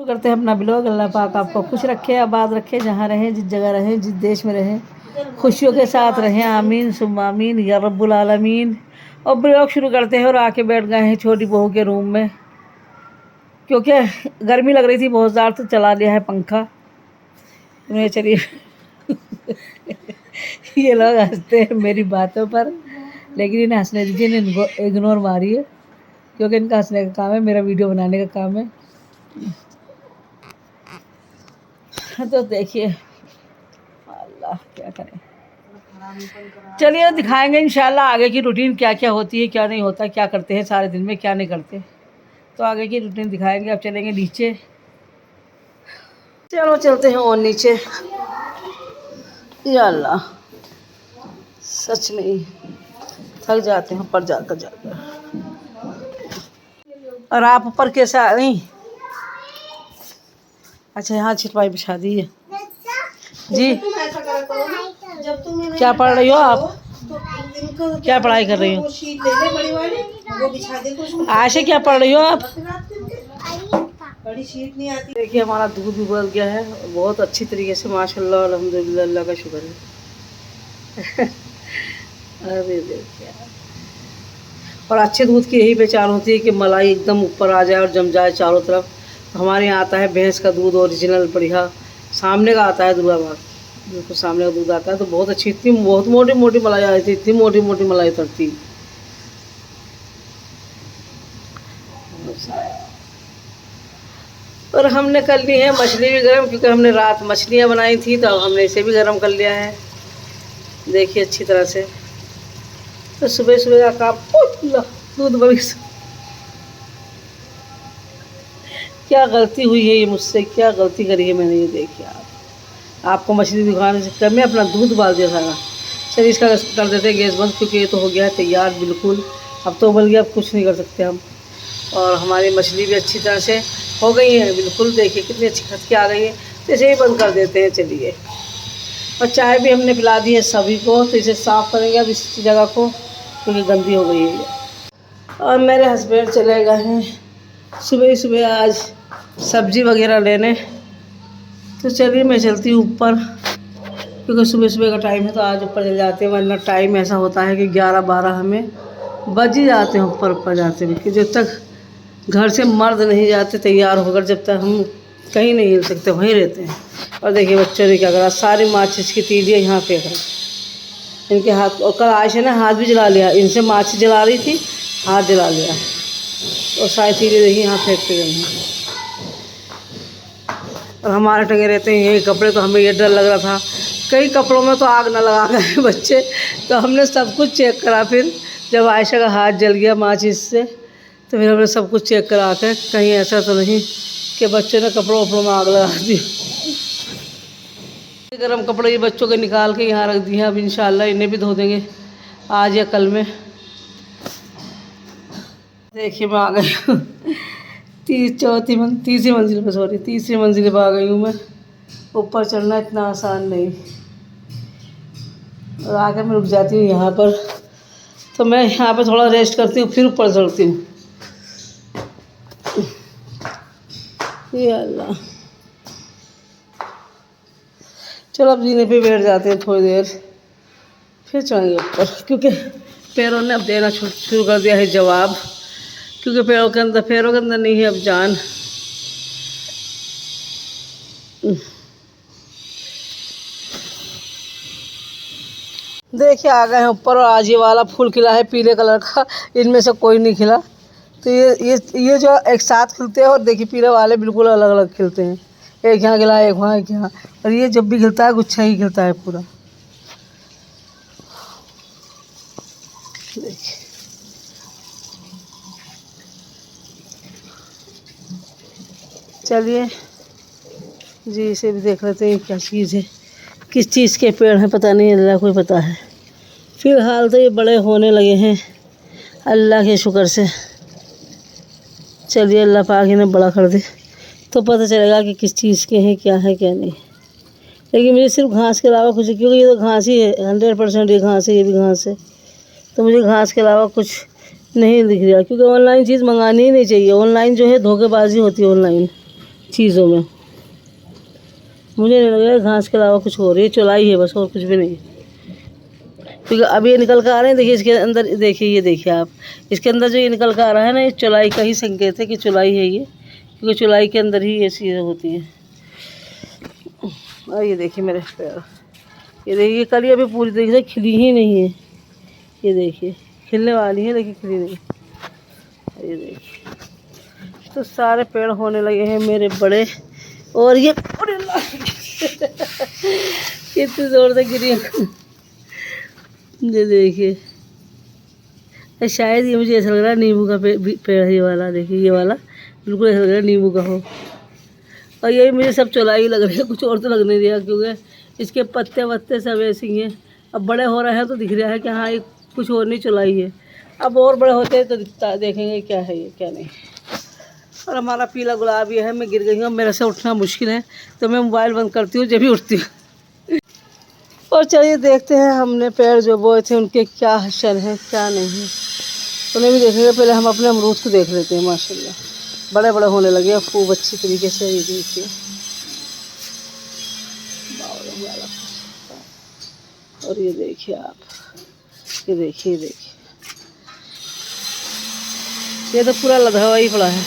शुरू करते हैं अपना ब्लॉग। अल्लाह पाक आपको खुश रखे, आबाद रखे, जहाँ रहें, जिस जगह रहें, जिस देश में रहें, खुशियों के साथ रहें। आमीन सुम्मा आमीन या रब्बुल आलमीन। और ब्लॉग शुरू करते हैं और आके बैठ गए हैं छोटी बहू के रूम में, क्योंकि गर्मी लग रही थी बहुत ज़्यादा, तो चला लिया है पंखा। उन्हें चलिए ये लोग हंसते हैं मेरी बातों पर, लेकिन इन्हें हंसने दीजिए, इनको इग्नोर मारिए, क्योंकि इनका हंसने का काम है, मेरा वीडियो बनाने का काम है। तो देखिए अल्लाह क्या करें। चलिए दिखाएंगे इंशाल्लाह आगे की रूटीन क्या क्या होती है, क्या नहीं होता, क्या करते हैं सारे दिन में, क्या नहीं करते, तो आगे की रूटीन दिखाएंगे। अब चलेंगे नीचे, चलो चलते हैं और नीचे। या अल्लाह सच में ही थक जाते हैं ऊपर जाकर। और आप ऊपर कैसे आ गई? अच्छा यहाँ छिटवाई बिछा दी है जी। क्या पढ़ रही हो आप? क्या पढ़ाई कर रही हो? आशा क्या पढ़ रही हो आप? देखिए हमारा दूध उबल गया है बहुत अच्छी तरीके से, माशाल्लाह अल्हम्दुलिल्लाह, अल्लाह का शुक्र है। अरे देखिए, और अच्छे दूध की यही पहचान होती है कि मलाई एकदम ऊपर आ जाए और जम जाए चारों तरफ। तो हमारे यहाँ आता है भैंस का दूध ओरिजिनल बढ़िया, सामने का आता है दुर्गाबाद, बिल्कुल सामने का दूध आता है। तो बहुत अच्छी, इतनी बहुत मोटी मोटी मलाई आई थी, इतनी मोटी मोटी मलाई उतरती। और हमने कर ली है मछली भी गर्म, क्योंकि हमने रात मछलियाँ बनाई थी, तो हमने इसे भी गर्म कर लिया है। देखिए अच्छी तरह से। तो सुबह सुबह का काम दूध बड़ी, क्या गलती हुई है ये मुझसे, क्या गलती करी है मैंने, ये देखिए आपको मछली दिखाने से कम में अपना दूध उबाल दिया सारा। चलिए इसका कर देते हैं गैस बंद, क्योंकि ये तो हो गया है तैयार बिल्कुल। अब तो उबल गया, अब कुछ नहीं कर सकते हम। और हमारी मछली भी अच्छी तरह से हो गई है बिल्कुल, देखिए कितनी अच्छी खटके आ गई है। तो इसे ही बंद कर देते हैं चलिए। और चाय भी हमने पिला दी है सभी को, तो इसे साफ़ करेंगे अब इस जगह को, क्योंकि गंदी हो गई है। और मेरे हस्बैंड चले गए हैं सुबह ही सुबह आज सब्ज़ी वगैरह लेने। तो चलिए मैं चलती हूँ ऊपर, क्योंकि सुबह सुबह का टाइम है, तो आज ऊपर चल जाते हैं। वरना टाइम ऐसा होता है कि 11-12 हमें बज ही जाते हैं ऊपर जाते हुए, कि जब तक घर से मर्द नहीं जाते तैयार होकर, जब तक हम कहीं नहीं हिल सकते, वहीं रहते हैं। और देखिए बच्चों ने क्या करा, सारी माचिस की तीलियाँ यहाँ फेंक रही इनके हाथ। और कल आयशा ने हाथ भी जला लिया, इनसे माचिस जला रही थी, हाथ जला लिया, और सारी तीलियाँ देखिए यहाँ फेंकते गए हैं। और हमारे टंगे रहते हैं यही कपड़े, तो हमें ये डर लग रहा था कई कपड़ों में तो आग ना लगा गए बच्चे। तो हमने सब कुछ चेक करा, फिर जब आयशा का हाथ जल गया माचिस से, तो फिर हमने सब कुछ चेक करा के कहीं ऐसा तो नहीं कि बच्चों ने कपड़ों वपड़ों में आग लगा दी। गरम कपड़े ये बच्चों के निकाल के यहाँ रख दिए, अब इंशाल्लाह इन्हें भी धो देंगे आज या कल में। देखिए मैं आ गई हूँ तीसरी मंजिल पर, सॉरी तीसरी मंजिल पर आ गई हूँ मैं। ऊपर चढ़ना इतना आसान नहीं। और आकर मैं रुक जाती हूँ यहाँ पर, तो मैं यहाँ पर थोड़ा रेस्ट करती हूँ, फिर ऊपर चढ़ती हूँ। या अल्लाह, चलो अब जीने पे बैठ जाते हैं थोड़ी देर, फिर चढ़ेंगे ऊपर, क्योंकि पैरों ने अब देना शुरू कर दिया है जवाब, क्योंकि पैरों के अंदर नहीं है अब जान। देखिए आ गए हैं ऊपर, और आज ये वाला फूल खिला है पीले कलर का, इनमें से कोई नहीं खिला। तो ये जो एक साथ खिलते हैं, और देखिए पीले वाले बिल्कुल अलग अलग खिलते हैं, एक यहाँ खिला, एक वहाँ, एक यहाँ। और ये जब भी खिलता है गुच्छा ही खिलता है पूरा। देखिए चलिए जी, इसे भी देख लेते हैं क्या चीज़ है, किस चीज़ के पेड़ हैं पता नहीं, अल्लाह को पता है। फ़िलहाल तो ये बड़े होने लगे हैं अल्लाह के शुक्र से। चलिए अल्लाह पाक इन्हें बड़ा कर दे, तो पता चलेगा कि किस चीज़ के हैं, क्या है क्या नहीं। लेकिन मुझे सिर्फ घास के अलावा कुछ, क्योंकि ये तो घास ही है, 100% ये घास है, ये भी घास है, तो मुझे घास के अलावा कुछ नहीं दिख रहा। क्योंकि ऑनलाइन चीज़ मंगानी ही नहीं चाहिए, ऑनलाइन जो है धोखेबाजी होती है ऑनलाइन, चीज़ों में। मुझे नहीं लग रहा है घास के अलावा कुछ हो रही है, चौलाई है बस और कुछ भी नहीं। क्योंकि अभी ये निकल कर आ रहे हैं, देखिए इसके अंदर, देखिए ये देखिए आप, इसके अंदर जो ये निकल कर आ रहा है ना, ये चौलाई का ही संकेत है कि चौलाई है ये, क्योंकि चौलाई के अंदर ही ये चीज़ें होती हैं। और ये देखिए मेरे पैर, ये देखिए कली अभी पूरी तरीके से खिली ही नहीं है। ये देखिए खिलने वाली है लेकिन खिली नहीं। ये देखिए तो सारे पेड़ होने लगे हैं मेरे बड़े। और ये कितनी ज़ोर से गिरी है। ये देखिए शायद ये मुझे ऐसा लग रहा है नींबू का पेड़ है ये वाला। देखिए ये वाला बिल्कुल ऐसा लग रहा है नींबू का हो। और यही मुझे सब चौलाई लग रही है, कुछ और तो लग नहीं रहा, क्योंकि इसके पत्ते वत्ते सब ऐसे ही हैं। अब बड़े हो रहे हैं तो दिख रहा है कि हाँ ये कुछ और नहीं चौलाई है। अब और बड़े होते हैं तो दिखता, देखेंगे क्या है ये क्या नहीं। और हमारा पीला गुलाब ये है। मैं गिर गई हूँ, मेरे से उठना मुश्किल है, तो मैं मोबाइल बंद करती हूँ जब भी उठती हूँ। और चलिए देखते हैं हमने पेड़ जो बोए थे उनके क्या हशर है क्या नहीं है, उन्हें भी देखेंगे। पहले हम अपने अमरूद को देख लेते हैं। माशाल्लाह बड़े बड़े होने लगे हैं खूब अच्छी तरीके से। ये देखिए और ये देखिए आप, ये देखिए ये तो पूरा लदा हुआ ही पड़ा है।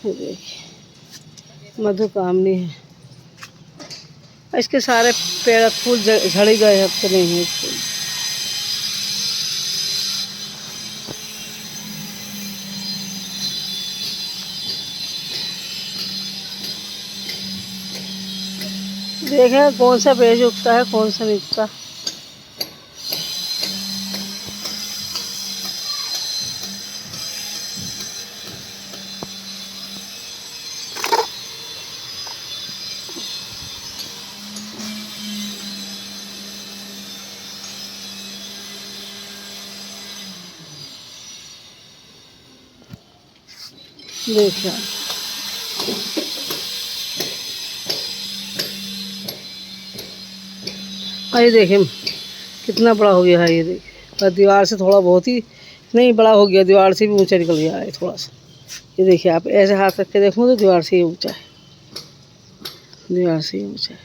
ये देखिए मधुकामनी है। इसके सारे पेड़ फूल झड़ ही गए, अब तो नहीं है फूल। देखें कौन सा पेड़ उगता है कौन सा नहीं उगता। देखिए ये देखिए कितना बड़ा हो गया है। ये देखिए और दीवार से थोड़ा बहुत ही नहीं बड़ा हो गया, दीवार से भी ऊंचा निकल गया है थोड़ा सा। ये देखिए आप ऐसे हाथ रख के देखो तो दीवार से ही ऊंचा है, दीवार से ही ऊंचा है।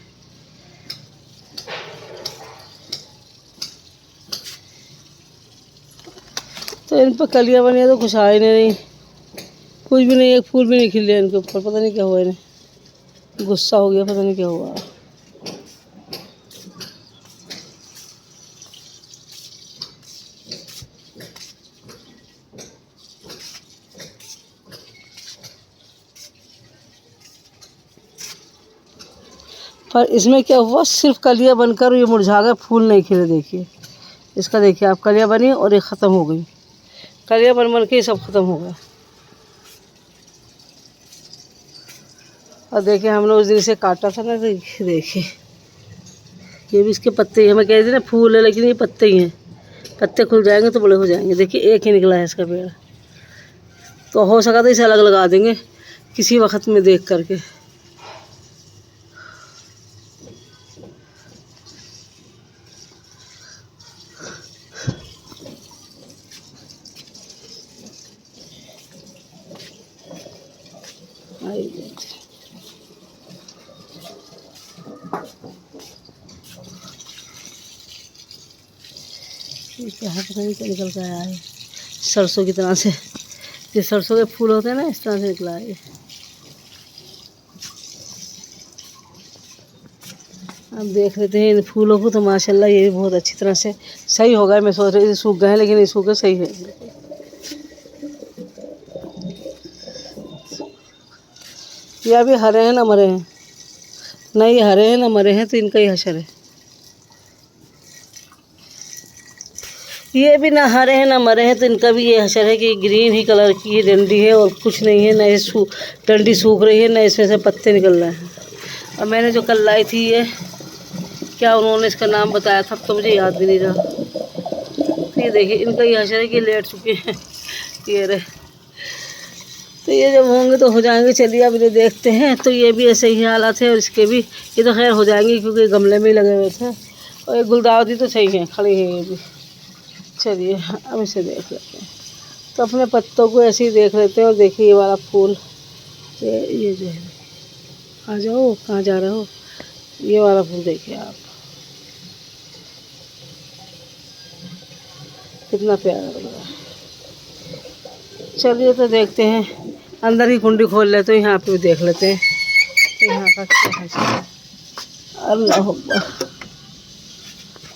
तो इन पर कलियाँ बनी है तो कुछ आए नहीं, कुछ भी नहीं, एक फूल भी नहीं खिले इनके ऊपर। पता नहीं क्या हुआ इन्हें, गुस्सा हो गया, पता नहीं क्या हुआ। पर इसमें क्या हुआ, सिर्फ कलियाँ बनकर ये मुरझा गए, फूल नहीं खिले। देखिए इसका, देखिए आप कलियाँ बनी और ये ख़त्म हो गई। कलियाँ बन बन के ये सब ख़त्म हो गया। और देखिए हमने उस दिन से काटा था ना, तो देखिए ये भी इसके पत्ते हैं। मैं कह रही थी ना फूल है लेकिन ये पत्ते ही हैं, पत्ते खुल जाएंगे तो बड़े हो जाएंगे। देखिए एक ही निकला है इसका पेड़, तो हो सका तो इसे अलग लगा देंगे किसी वक्त में देख करके। क्या है पता नहीं क्या निकल कर आया है, सरसों की तरह से। ये सरसों के फूल होते हैं ना, इस तरह से निकला है ये। अब देख लेते हैं इन फूलों को, तो माशाल्लाह ये भी बहुत अच्छी तरह से सही होगा। मैं सोच रही थी सूख गए हैं, लेकिन ये सूखे सही है। ये अभी हरे हैं ना मरे हैं, नहीं हरे हैं ना मरे हैं, तो इनका ही हशर है। ये भी ना हरे हैं ना मरे हैं, तो इनका भी ये हशर है कि ग्रीन ही कलर की ये डंडी है और कुछ नहीं है। ना ये डंडी सूख रही है, ना इसमें से पत्ते निकल रहे हैं। और मैंने जो कल लाई थी ये, क्या उन्होंने इसका नाम बताया था तो मुझे याद भी नहीं रहा। तो ये देखिए इनका ये हशर है कि लेट चुके हैं ये रहे। तो ये जब होंगे तो हो जाएंगे। चलिए अब इन्हें देखते हैं। तो ये भी ऐसे ही हालात है और इसके भी, ये तो खैर हो जाएंगे क्योंकि गमले में ही लगे हुए थे। और ये गुलदावरी तो सही है, खड़ी है ये भी। चलिए अब इसे देख लेते हैं। तो अपने पत्तों को ऐसे ही देख लेते हैं। और देखिए ये वाला फूल, ये जो है, आ जाओ, कहाँ जा रहे हो, ये वाला फूल देखिए आप, कितना प्यारा लग रहा है। चलिए तो देखते हैं, अंदर की कुंडी खोल लेते हैं, यहाँ पे भी देख लेते हैं यहाँ का क्या है। अल्लाह अकबर,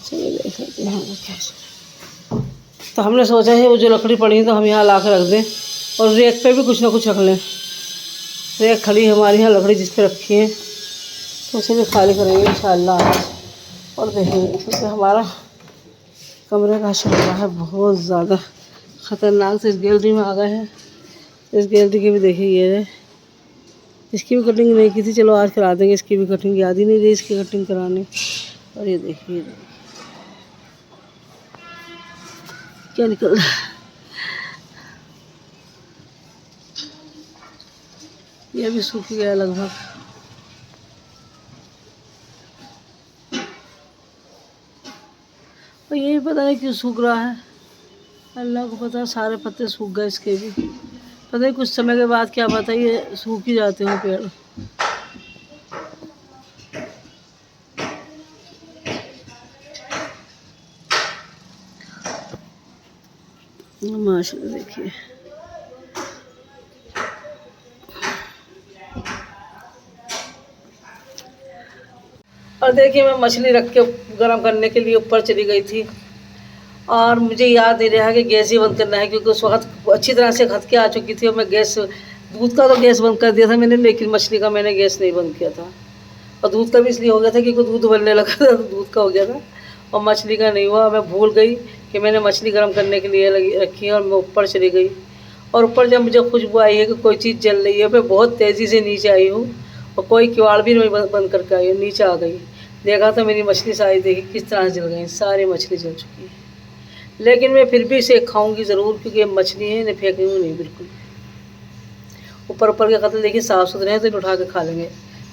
चलिए देख लेते हैं यहाँ का क्या है। तो हमने सोचा है वो जो लकड़ी पड़ी है तो हम यहाँ ला कर रख दें, और रेक पे भी कुछ ना कुछ रख लें। रेक खड़ी हमारी यहाँ लकड़ी जिस पे रखी है, तो उसे भी खाली करेंगे इंशाअल्लाह आज, और देखेंगे। क्योंकि हमारा कमरे का शोर है बहुत ज़्यादा ख़तरनाक, से इस गैलरी में आ गए हैं। इस गैलरी की भी देखिए, ये है, इसकी भी कटिंग नहीं की थी, चलो आज करा देंगे। इसकी भी कटिंग याद ही नहीं रही इसकी कटिंग कराने। और ये देखिए क्या निकल रहा है, ये भी सूख गया लगभग। और ये भी पता नहीं क्यों सूख रहा है, अल्लाह को पता। सारे पत्ते सूख गए इसके भी, पता नहीं कुछ समय के बाद क्या पता, ये सूख ही जाते हैं पेड़। माशाल्लाह देखिए, और देखिए मैं मछली रख के गर्म करने के लिए ऊपर चली गई थी, और मुझे याद नहीं रहा कि गैस ही बंद करना है, क्योंकि उस वक्त अच्छी तरह से खद के आ चुकी थी। और मैं गैस, दूध का तो गैस बंद कर दिया था मैंने, लेकिन मछली का मैंने गैस नहीं बंद किया था। और दूध का भी इसलिए हो गया था क्योंकि दूध उबलने लगा था, तो दूध का हो गया था, और मछली का नहीं हुआ। मैं भूल गई कि मैंने मछली गर्म करने के लिए रखी है, और मैं ऊपर चली गई। और ऊपर जब मुझे खुशबू आई है कि कोई चीज़ जल रही है, मैं बहुत तेज़ी से नीचे आई हूँ, और कोई किवाड़ भी नहीं बंद करके आई हूँ। नीचे आ गई, देखा तो मेरी मछली सारी देखी किस तरह जल गई, सारी मछली जल चुकी है। लेकिन मैं फिर भी इसे खाऊंगी ज़रूर, क्योंकि ये मछली है, इन्हें फेंकूँगी नहीं बिल्कुल। ऊपर ऊपर के कतल देखिए साफ़ सुथरे हैं, तो इन्हें उठा के खा लेंगे।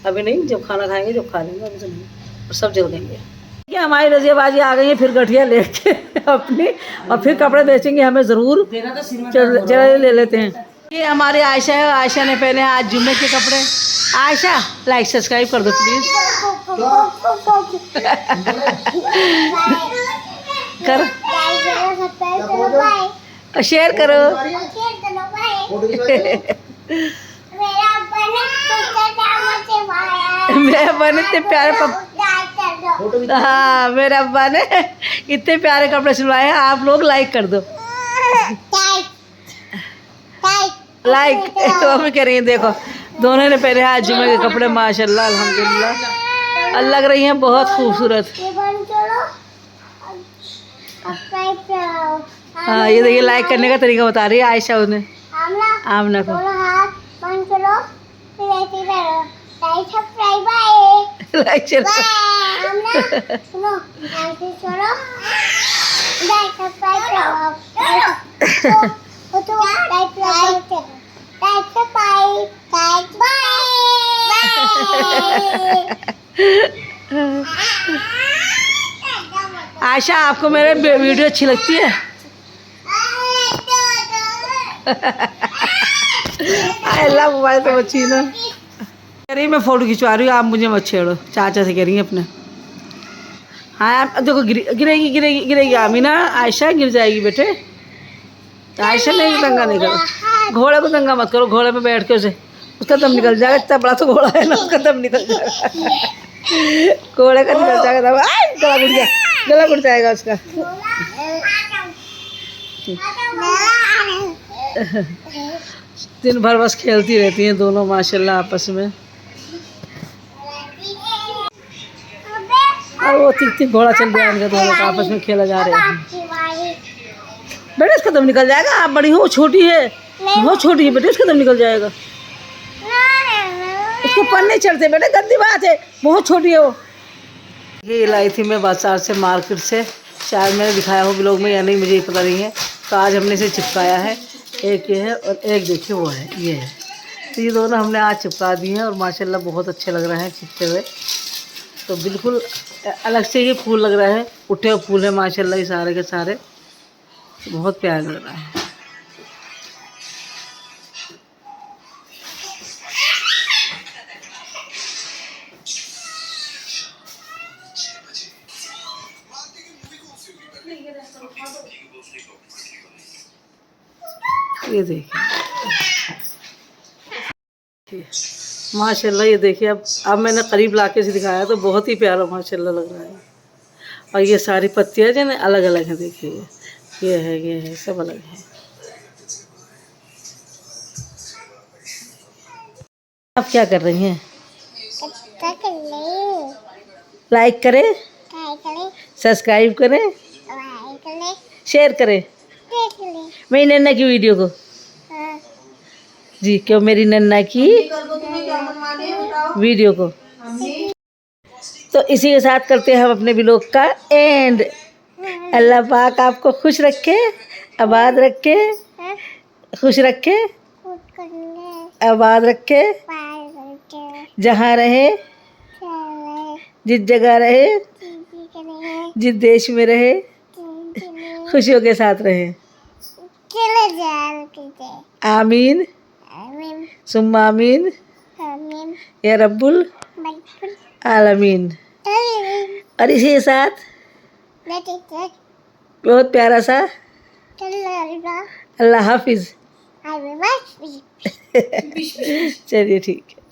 अभी नहीं, जब खाना खाएंगे जब खा लेंगे, अभी तो नहीं। और सब जल गएंगे। देखिए हमारी रजियाबाजी आ गई है फिर गठिया लेके अपनी, और फिर कपड़े बेचेंगे हमें ज़रूर। चला ले लेते हैं। ये हमारी आयशा है, आयशा ने पहने आज जुम्मे के कपड़े। आयशा लाइक सब्सक्राइब कर दो प्लीज़। कर शेयर करो। मेरे अब्बा ने इतने प्यारे हाँ, मेरे अब्बा ने इतने प्यारे कपड़े सिलवाए हैं, आप लोग लाइक कर दो। लाइक तो भी कह रही हैं, देखो दोनों ने पहने आज जुम्मे के कपड़े, माशाल्लाह अल्हम्दुलिल्लाह, लग रही हैं बहुत खूबसूरत। हाँ ये देखिए लाइक करने का तरीका बता रही है आयशा उन्हें, आमना को। लाइक चलो आयशा, आपको मेरे वीडियो अच्छी लगती है? अल्लाह मोबाइल तो अच्छी ना कह रही, मैं फ़ोटो खिंचवा रही हूँ, आप मुझे मत छेड़ो। चाचा से कह रही हैं अपने। हाँ देखो गिरेगी गिरेगी गिरेगी आमीना, आयशा गिर जाएगी बेटे। आयशा नहीं, दंगा नहीं करो, घोड़े को दंगा मत करो। घोड़े पे बैठ के उसे, उसका दम निकल जाएगा। इतना बड़ा तो घोड़ा है ना, उसका दम निकल जाएगा। घोड़े का निकल जाएगा दम, गला घुट जाएगा, गला घुट जाएगा उसका। दिन भर बस खेलती रहती हैं दोनों माशाल्लाह आपस में। और वो तिक तिक घोड़ा चल रहा है उनका, दोनों का आपस में खेला जा रहा है। बेटे इसका दम निकल जाएगा, आप बड़ी हो, छोटी है, बहुत छोटी है बेटे, इसका दम निकल जाएगा। उसको पर नहीं चढ़ते बेटे, गंदी बात है, बहुत छोटी है वो। ये लाई थी मैं बाजार से, मार्केट से, शायद मैंने दिखाया हो ब्लॉग में या नहीं, मुझे पता नहीं है। तो आज हमने इसे चिपकाया है, एक ये है और एक देखिए वो है, ये है। तो ये दोनों हमने आज चिपका दिए हैं, और माशाल्लाह बहुत अच्छे लग रहे हैं चिपके हुए। तो बिल्कुल अलग से ये फूल लग रहा है, उठे हुए फूल है माशाल्लाह, ये सारे के सारे बहुत प्यारे लग रहा है। ये देखिए माशाल्लाह। ये देखिए अब मैंने करीब लाके से दिखाया तो बहुत ही प्यारा माशाल्लाह लग रहा है। और ये सारी पत्तियाँ जो ना अलग अलग हैं, देखिए ये है सब अलग है। आप क्या कर रही हैं? लाइक करें, सब्सक्राइब करें, शेयर करें मेरी नन्ना की वीडियो को जी। क्यों मेरी नन्ना की वीडियो को। तो इसी के साथ करते हैं हम अपने व्लॉग का एंड। अल्लाह पाक आपको खुश रखे, आबाद रखे, खुश रखे, आबाद रखे, जहाँ रहे, जिस जगह रहे, जिस देश में रहे, खुशियों के साथ रहे। आमीन सुम्मा आमीन या रब्बुल आलमीन। और इसी के साथ बहुत प्यारा सा अल्लाह हाफिज। चलिए ठीक है।